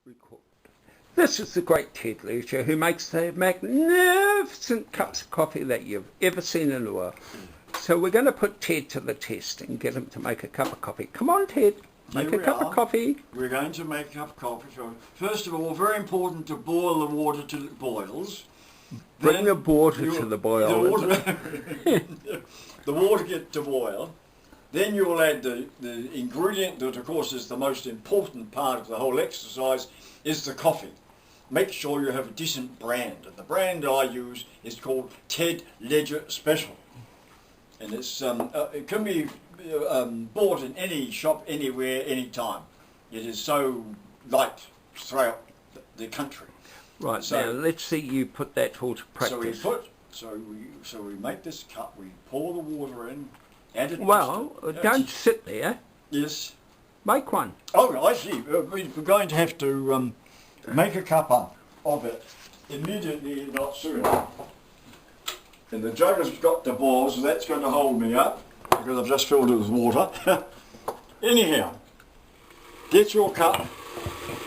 Record. This is the great Ted Leisure, who makes the magnificent cups of coffee that you've ever seen in the world. So we're going to put Ted to the test and get him to make a cup of coffee. Come on, Ted, make a cup of coffee. We're going to make a cup of coffee. So first of all, very important to boil the water till it boils. Bring the water to the boil. The water gets to boil. Then you'll add the ingredient that, of course, is the most important part of the whole exercise, is the coffee. Make sure you have a decent brand. And the brand I use is called Ted Ledger Special. And it's it can be bought in any shop, anywhere, anytime. It is so liked throughout the country. Right, so now let's see you put that all to practice. So we make this cup, we pour the water in, add it. Well, don't sit there. Yes. Make one. Oh, I see. We're going to have to make a cup up of it immediately, not sooner. And the jug has got to boil, so that's going to hold me up because I've just filled it with water. Anyhow, get your cup.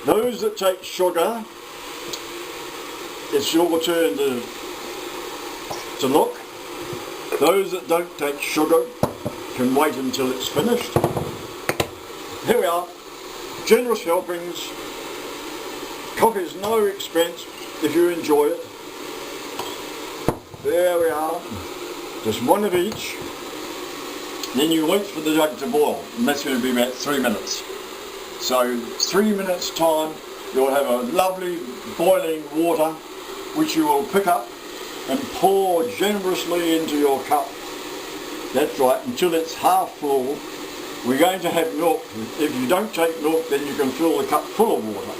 Those that take sugar, it's your turn to look. Those that don't take sugar can wait until it's finished. Here we are. Generous helpings. Coffee is no expense if you enjoy it. There we are. Just one of each. Then you wait for the jug to boil, and that's going to be about 3 minutes. So 3 minutes time, you'll have a lovely boiling water which you will pick up and pour generously into your cup. That's right, until it's half full. We're going to have milk. If you don't take milk, then you can fill the cup full of water.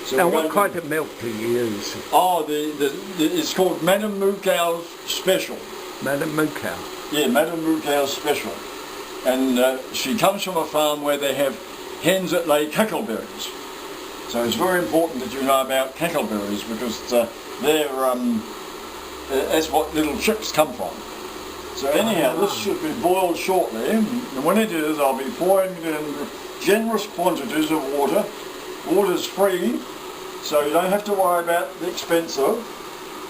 So now, what kind of milk do you use? Oh, it's called Madame Moukow's Special. Madame Moukow? Yeah, Madame Moukow's Special. And she comes from a farm where they have hens that lay cackleberries. So it's very important that you know about cackleberries because that's what little chicks come from. So anyhow, this should be boiled shortly, and when it is, I'll be pouring it in generous quantities of water. Water's free, so you don't have to worry about the expense of.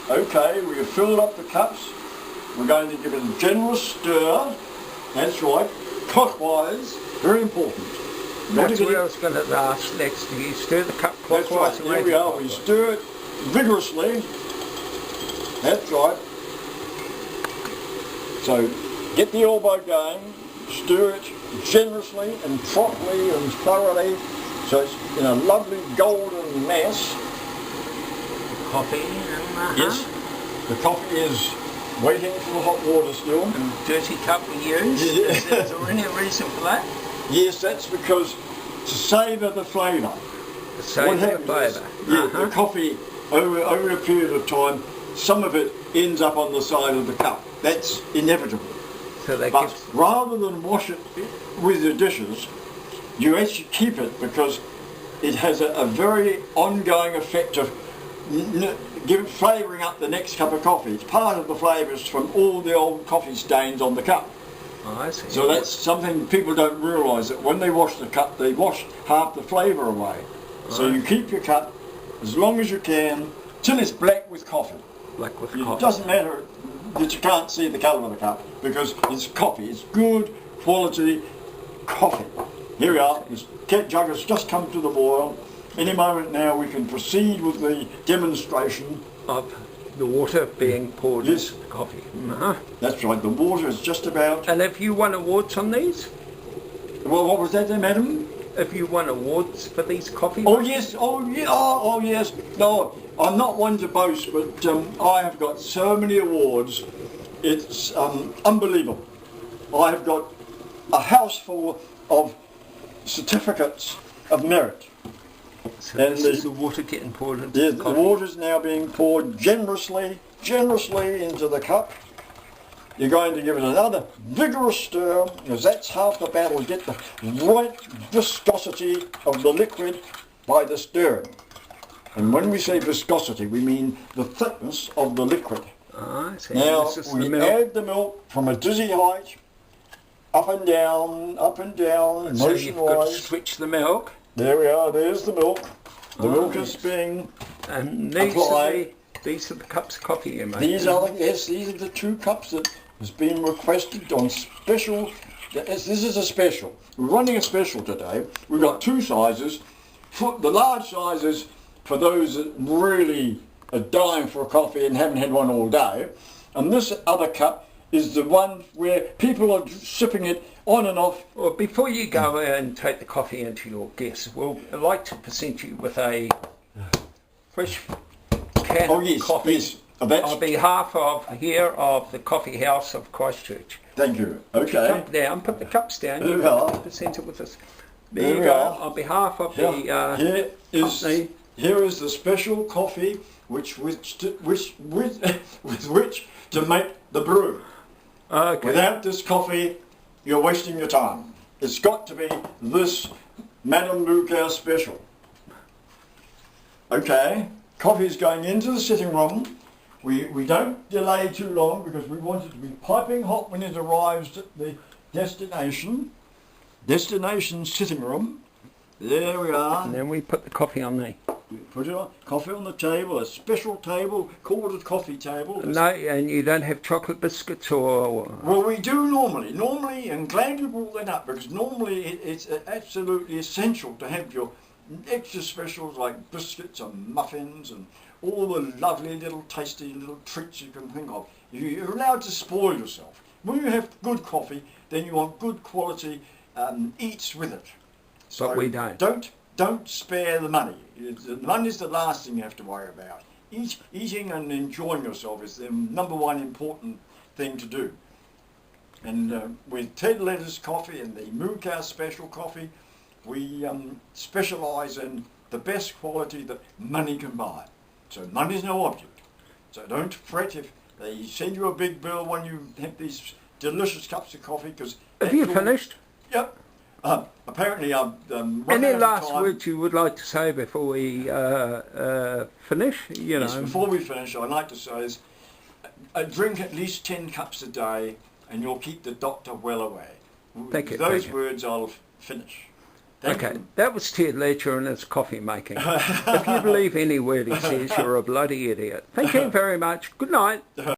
Okay, we've filled up the cups. We're going to give it a generous stir. That's right, clockwise, very important. That's what I was going to ask next. Do you stir the cup clockwise? That's right, here we are. We stir it vigorously. That's right. So get the elbow going, stir it generously and properly and thoroughly so it's in a lovely golden mass. Coffee? Yes, the coffee is waiting for the hot water still. And dirty cup we use? Is there any reason for that? Yes, that's because to savour the flavour. To savour the flavour? The coffee, over a period of time, some of it ends up on the side of the cup. That's inevitable. So but rather than wash it with your dishes, you actually keep it because it has a very ongoing effect of flavouring up the next cup of coffee. It's part of the flavours from all the old coffee stains on the cup. Oh, I see. So that's something people don't realise, that when they wash the cup, they wash half the flavour away. So you keep your cup as long as you can till it's black with coffee. Black with coffee. It doesn't matter that you can't see the colour of the cup because it's coffee. It's good quality coffee. Here we are. This jug has just come to the boil. Any moment now we can proceed with the demonstration of the water being poured into the coffee. That's right. The water is just about. And have you won awards on these? Well, what was that there, madam? Have you won awards for these coffee? Oh yes. Oh yeah. Oh yes. No, I'm not one to boast, but I have got so many awards. It's unbelievable. I have got a house full of certificates of merit. So and this is the water getting poured into the coffee? The water is now being poured generously into the cup. You're going to give it another vigorous stir, because that's half the battle. Get the right viscosity of the liquid by the stirring. And when we say viscosity, we mean the thickness of the liquid. I see. Now, we add the milk from a dizzy height, up and down, so motion-wise. you've got to switch the milk. There we are, there's the milk. The milk is being And applied. these are the cups of coffee you make. These are the 2 cups that has been requested on special. This is a special. We're running a special today. We've got 2 sizes. The large sizes for those that really are dying for a coffee and haven't had one all day. And this other cup is the one where people are sipping it on and off. Well, before you go and take the coffee into your guests, I'd like to present you with a fresh can of coffee Yes. on behalf of the Coffee House of Christchurch. Thank you. Okay. Come down, put the cups down. There we are. Present it with us. There you go. On behalf of the company. Here is the special coffee with which to make the brew. Okay. Without this coffee, you're wasting your time. It's got to be this Madame Luca special. Okay, coffee is going into the sitting room. We don't delay too long because we want it to be piping hot when it arrives at the destination sitting room. There we are. And then we put the coffee on there. We put it on, coffee on the table, a special table called a coffee table. No, and you don't have chocolate biscuits or... Well, we do normally, and glad you brought that up, because normally it's absolutely essential to have your extra specials like biscuits and muffins and all the lovely little tasty little treats you can think of. You're allowed to spoil yourself. When you have good coffee, then you want good quality eats with it. So But we don't. Don't spare the money. The money is the last thing you have to worry about. Eating and enjoying yourself is the #1 important thing to do. And with Ted Letter's coffee and the Moocow Special coffee, we specialise in the best quality that money can buy. So money's no object. So don't fret if they send you a big bill when you have these delicious cups of coffee. Because Have you finished? Yep. Apparently I'm Any last words you would like to say before we finish? Yes, before we finish, I'd like to say is drink at least 10 cups a day and you'll keep the doctor well away. Thank you. With those thank words I'll finish. you. Thank Okay, you. that was Ted Ledger and his coffee making. If you believe any word he says, you're a bloody idiot. Thank you very much. Good night.